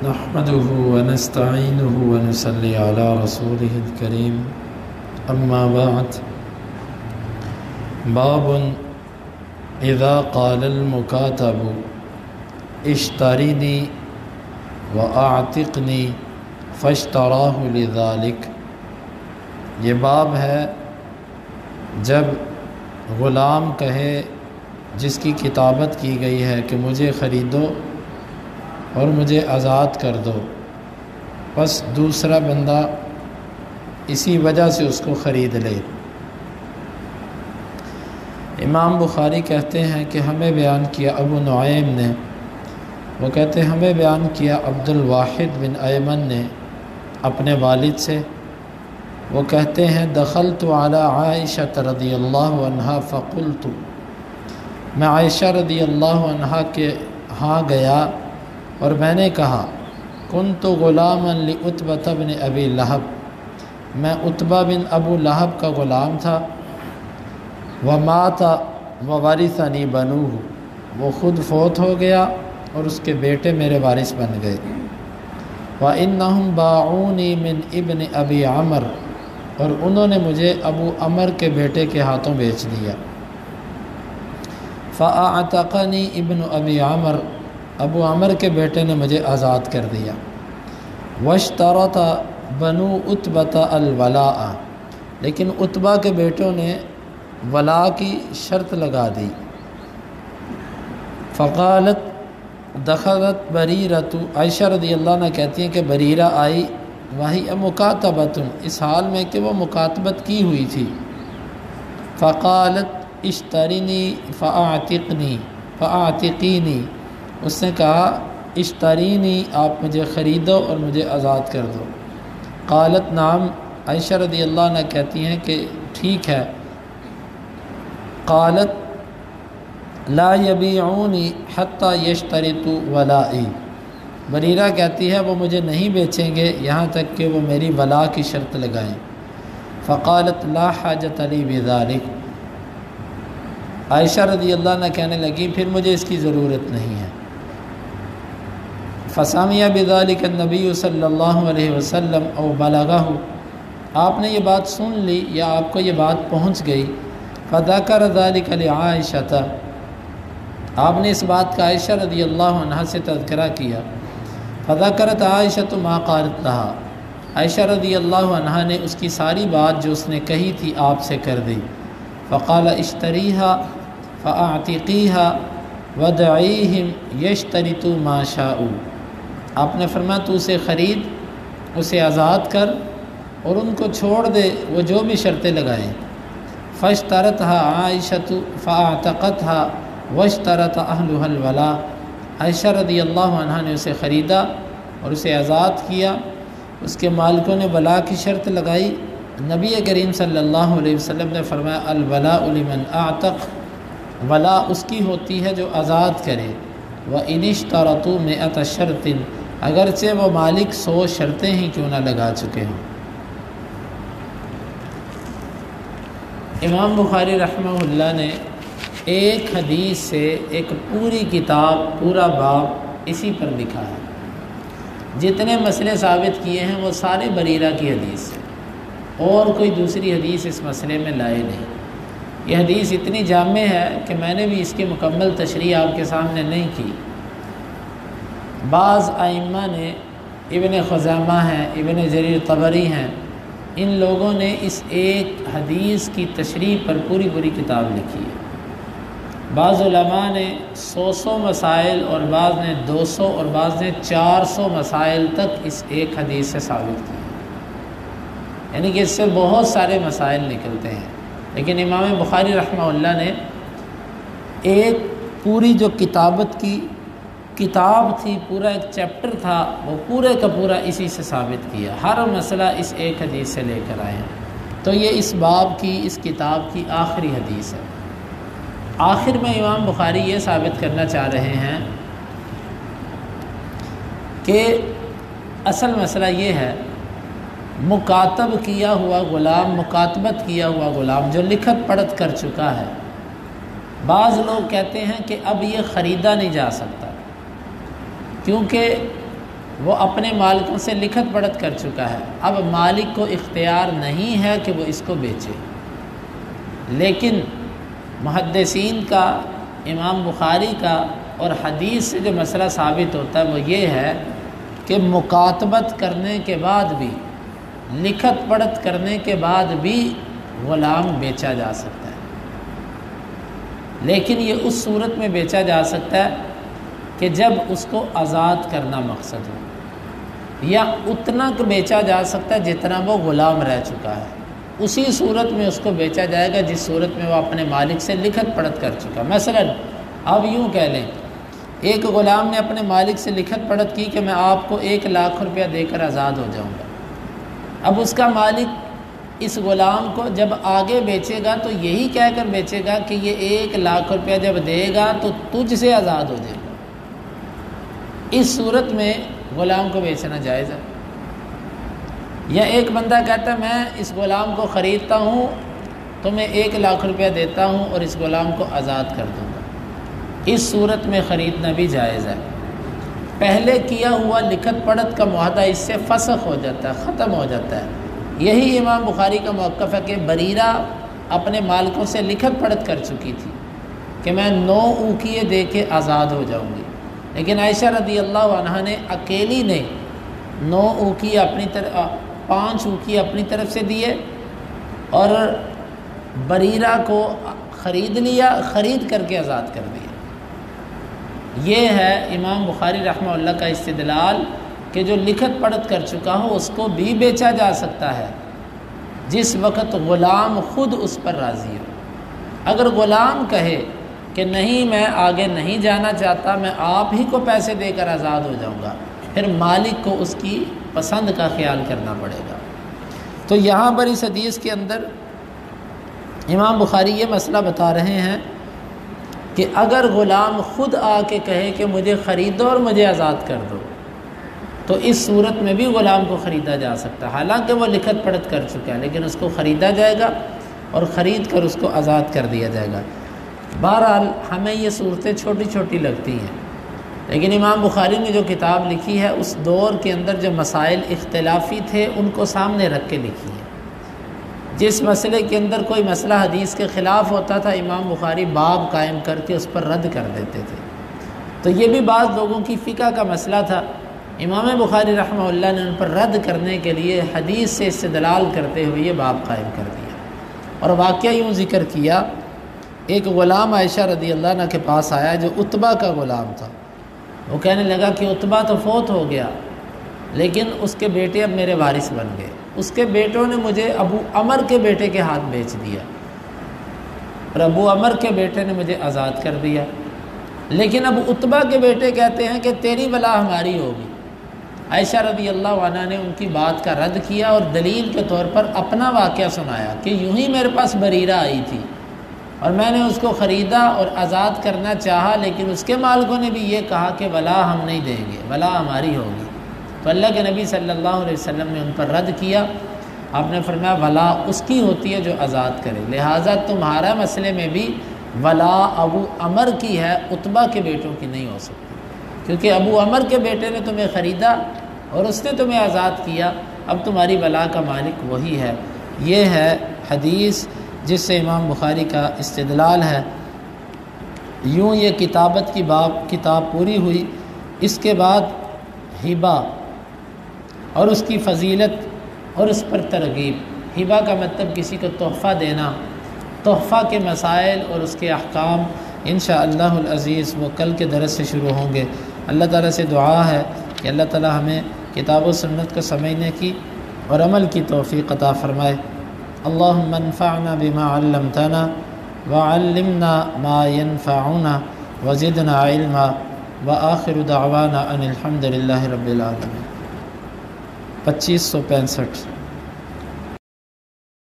نحمده ونستعينه ونصلي على رسوله الكريم أما بعد باب إذا قال المكاتب اشترني وأعتقني فاشتراه لذلك۔ یہ باب ہے جب غلام کہے جس کی کتابت کی گئی ہے کہ مجھے خریدو اور مجھے آزاد کر دو، بس دوسرا بندہ اسی وجہ سے اس کو خرید لے۔ امام بخاری کہتے ہیں کہ ہمیں بیان کیا ابو نعیم نے، وہ کہتے ہیں ہمیں بیان کیا عبد الواحد بن ایمن نے اپنے والد سے، وہ کہتے ہیں دخلت علی عائشہ رضی اللہ عنہا فقلت، میں عائشہ رضی اللہ عنہا کے ہاں گیا اور میں نے کہا کنت غلاما لعتبۃ بن ابی لہب، میں عتبہ بن ابو لہب کا غلام تھا، ومات وورثنی بنوہ، وہ خود فوت ہو گیا اور اس کے بیٹے میرے وارث بن گئے، وانہم باعونی من ابن ابی عمر، اور انہوں نے مجھے ابو عمر کے بیٹے کے ہاتھوں بیچ دیا، فاعتقنی ابن ابی عمر، ابو عمر کے بیٹے نے مجھے آزاد کر دیا، واشترط بنو عتبۃ الولاء، لیکن عتبہ کے بیٹوں نے ولا کی شرط لگا دی، فقالت دخلت بریرۃ، عائشہ رضی اللہ عنہ کہتی ہیں کہ بریرہ آئی، وہی مکاتبۃ، اس حال میں کہ وہ مکاتبت کی ہوئی تھی، فقالت اشترنی فاعتقینی، اس نے کہا اشترینی، آپ مجھے خریدو اور مجھے آزاد کر دو، قالت نعم، عائشہ رضی اللہ عنہ کہتی ہیں کہ ٹھیک ہے، قالت لا یبیعونی حتی یشترطوا ولائی، بریرہ کہتی ہے وہ مجھے نہیں بیچیں گے یہاں تک کہ وہ میری ولا کی شرط لگائیں، فقالت لا حاجۃ لی بذلک، عائشہ رضی اللہ عنہ کہنے لگی پھر مجھے اس کی ضرورت نہیں ہے، فسمع بذلک النبی صلی اللہ علیہ وسلم او بلغہ، آپ نے یہ بات سن لی یا آپ کو یہ بات پہنچ گئی، فذکر ذلک لعائشہ، آپ نے اس بات کا عائشہ رضی اللہ عنہ سے تذکرہ کیا، فذکرت عائشہ ما قالت لہا، عائشہ رضی اللہ عنہ نے اس کی ساری بات جو اس نے کہی تھی آپ سے کر دی، فقال اشتریہا فاعتقیہا ودعیہم یشترطوا ما شاءوا، آپ نے فرمایا تو اسے خرید، اسے آزاد کر اور ان کو چھوڑ دے وہ جو بھی شرطیں لگائیں، فاشترطها عائشہ فاعتقتها واشترط اہلها الولاء، عائشہ رضی اللہ عنہ نے اسے خریدا اور اسے آزاد کیا، اس کے مالکوں نے ولا کی شرط لگائی، نبی کریم صلی اللہ علیہ وسلم نے فرمایا الولاء لمن اعتق، ولا اس کی ہوتی ہے جو آزاد کرے، وَإِنِ اشْتَرَطُوا مِئَةَ شَرْطٍ، اگرچہ وہ مالک 100 شرطیں ہی کیوں نہ لگا چکے ہوں۔ امام بخاری رحمہ اللہ نے ایک حدیث سے ایک پوری کتاب، پورا باب اسی پر لکھا ہے، جتنے مسئلے ثابت کیے ہیں وہ سارے بریرہ کی حدیث ہیں، اور کوئی دوسری حدیث اس مسئلے میں لائے نہیں۔ یہ حدیث اتنی جامع ہے کہ میں نے بھی اس کی مکمل تشریح آپ کے سامنے نہیں کی، بعض ائمہ نے، ابن خزیمہ ہیں، ابن جریر طبری ہیں، ان لوگوں نے اس ایک حدیث کی تشریح پر پوری کتاب لکھی ہے، بعض علماء نے 100 مسائل اور بعض نے 200 اور بعض نے 400 مسائل تک اس ایک حدیث سے ثابت کی، یعنی کہ اس سے بہت سارے مسائل نکلتے ہیں، لیکن امام بخاری رحمہ اللہ نے ایک پوری جو کتابت کی کتاب تھی، پورا ایک چیپٹر تھا، وہ پورے کا پورا اسی سے ثابت کیا، ہر مسئلہ اس ایک حدیث سے لے کر آئے ہیں، تو یہ اس باب کی، اس کتاب کی آخری حدیث ہے۔ آخر میں امام بخاری یہ ثابت کرنا چاہ رہے ہیں کہ اصل مسئلہ یہ ہے، مکاتب کیا ہوا غلام، مکاتبت کیا ہوا غلام جو لکھت پڑھت کر چکا ہے، بعض لوگ کہتے ہیں کہ اب یہ خریدا نہیں جا سکتا، کیونکہ وہ اپنے مالکوں سے لکھت پڑھت کر چکا ہے، اب مالک کو اختیار نہیں ہے کہ وہ اس کو بیچے۔ لیکن محدثین کا، امام بخاری کا اور حدیث سے جو مسئلہ ثابت ہوتا ہے وہ یہ ہے کہ مکاتبت کرنے کے بعد بھی، لکھت پڑھت کرنے کے بعد بھی غلام بیچا جا سکتا ہے، لیکن یہ اس صورت میں بیچا جا سکتا ہے کہ جب اس کو آزاد کرنا مقصد ہو، یا اتنا کہ بیچا جا سکتا ہے جتنا وہ غلام رہ چکا ہے، اسی صورت میں اس کو بیچا جائے گا جس صورت میں وہ اپنے مالک سے لکھت پڑھت کر چکا۔ مثلا اب یوں کہہ لیں، ایک غلام نے اپنے مالک سے لکھت پڑھت کی کہ میں آپ کو 1,00,000 روپیہ دے کر آزاد ہو جاؤں گا۔ اب اس کا مالک اس غلام کو جب آگے بیچے گا تو یہی کہہ کر بیچے گا کہ یہ 1,00,000 روپیہ جب دے گا تو تجھ سے آزاد ہو جائے گا۔ اس صورت میں غلام کو بیچنا جائز ہے۔ یا ایک بندہ کہتا ہے میں اس غلام کو خریدتا ہوں تو میں 1,00,000 روپیہ دیتا ہوں اور اس غلام کو آزاد کر دوں گا، اس صورت میں خریدنا بھی جائز ہے۔ پہلے کیا ہوا لکھت پڑھت کا معاہدہ اس سے فسخ ہو جاتا ہے، ختم ہو جاتا ہے۔ یہی امام بخاری کا موقف ہے کہ بریرہ اپنے مالکوں سے لکھت پڑھت کر چکی تھی کہ میں 9 اوقیے دے کے آزاد ہو جاؤں گی، لیکن عائشہ رضی اللہ عنہا نے اکیلی نے 9 اوقیے اپنی طرف، 5 اوقیے اپنی طرف سے دیے اور بریرہ کو خرید لیا، خرید کر کے آزاد کر دیا۔ یہ ہے امام بخاری رحمہ اللہ کا استدلال کہ جو لکھت پڑھت کر چکا ہو اس کو بھی بیچا جا سکتا ہے جس وقت غلام خود اس پر راضی ہو۔ اگر غلام کہے کہ نہیں میں آگے نہیں جانا چاہتا، میں آپ ہی کو پیسے دے کر آزاد ہو جاؤں گا، پھر مالک کو اس کی پسند کا خیال کرنا پڑے گا۔ تو یہاں پر اس حدیث کے اندر امام بخاری یہ مسئلہ بتا رہے ہیں کہ اگر غلام خود آ کے کہے کہ مجھے خریدو اور مجھے آزاد کر دو تو اس صورت میں بھی غلام کو خریدا جا سکتا ہے، حالانکہ وہ لکھت پڑھت کر چکا ہے، لیکن اس کو خریدا جائے گا اور خرید کر اس کو آزاد کر دیا جائے گا۔ بہرحال ہمیں یہ صورتیں چھوٹی چھوٹی لگتی ہیں، لیکن امام بخاری نے جو کتاب لکھی ہے اس دور کے اندر جو مسائل اختلافی تھے ان کو سامنے رکھ کے لکھی ہے۔ جس مسئلے کے اندر کوئی مسئلہ حدیث کے خلاف ہوتا تھا امام بخاری باب قائم کر کے اس پر رد کر دیتے تھے۔ تو یہ بھی بعض لوگوں کی فقہ کا مسئلہ تھا، امام بخاری رحمہ اللہ نے ان پر رد کرنے کے لیے حدیث سے استدلال کرتے ہوئے یہ باب قائم کر دیا۔ اور واقعہ یوں ذکر کیا، ایک غلام عائشہ رضی اللہ عنہ کے پاس آیا جو عتبہ کا غلام تھا۔ وہ کہنے لگا کہ عتبہ تو فوت ہو گیا لیکن اس کے بیٹے اب میرے وارث بن گئے، اس کے بیٹوں نے مجھے ابو عمر کے بیٹے کے ہاتھ بیچ دیا اور ابو عمر کے بیٹے نے مجھے آزاد کر دیا، لیکن اب عتبہ کے بیٹے کہتے ہیں کہ تیری ولا ہماری ہوگی۔ عائشہ رضی اللہ عنہ نے ان کی بات کا رد کیا اور دلیل کے طور پر اپنا واقعہ سنایا کہ یوں ہی میرے پاس بریرہ آئی تھی اور میں نے اس کو خریدا اور آزاد کرنا چاہا، لیکن اس کے مالکوں نے بھی یہ کہا کہ ولا ہم نہیں دیں گے، ولا ہماری ہوگی۔ تو اللہ کے نبی صلی اللہ علیہ وسلم نے ان پر رد کیا، آپ نے فرمایا ولا اس کی ہوتی ہے جو آزاد کرے، لہٰذا تمہارا مسئلے میں بھی ولا ابو عمر کی ہے، عتبہ کے بیٹوں کی نہیں ہو سکتی، کیونکہ ابو عمر کے بیٹے نے تمہیں خریدا اور اس نے تمہیں آزاد کیا، اب تمہاری ولا کا مالک وہی ہے۔ یہ ہے حدیث جس سے امام بخاری کا استدلال ہے۔ یوں یہ کتابت کی کتاب پوری ہوئی۔ اس کے بعد ہبہ اور اس کی فضیلت اور اس پر ترغیب۔ ہبہ کا مطلب کسی کو تحفہ دینا، تحفہ کے مسائل اور اس کے احکام انشاءاللہ العزیز وہ کل کے درس سے شروع ہوں گے۔ اللہ تعالیٰ سے دعا ہے کہ اللہ تعالیٰ ہمیں کتاب و سنت کو سمجھنے کی اور عمل کی توفیق عطا فرمائے۔ اللہم انفعنا بما علمتنا وعلمنا ما ينفعنا وزدنا علما وآخر دعوانا ان الحمد للہ رب العالمین۔ 2565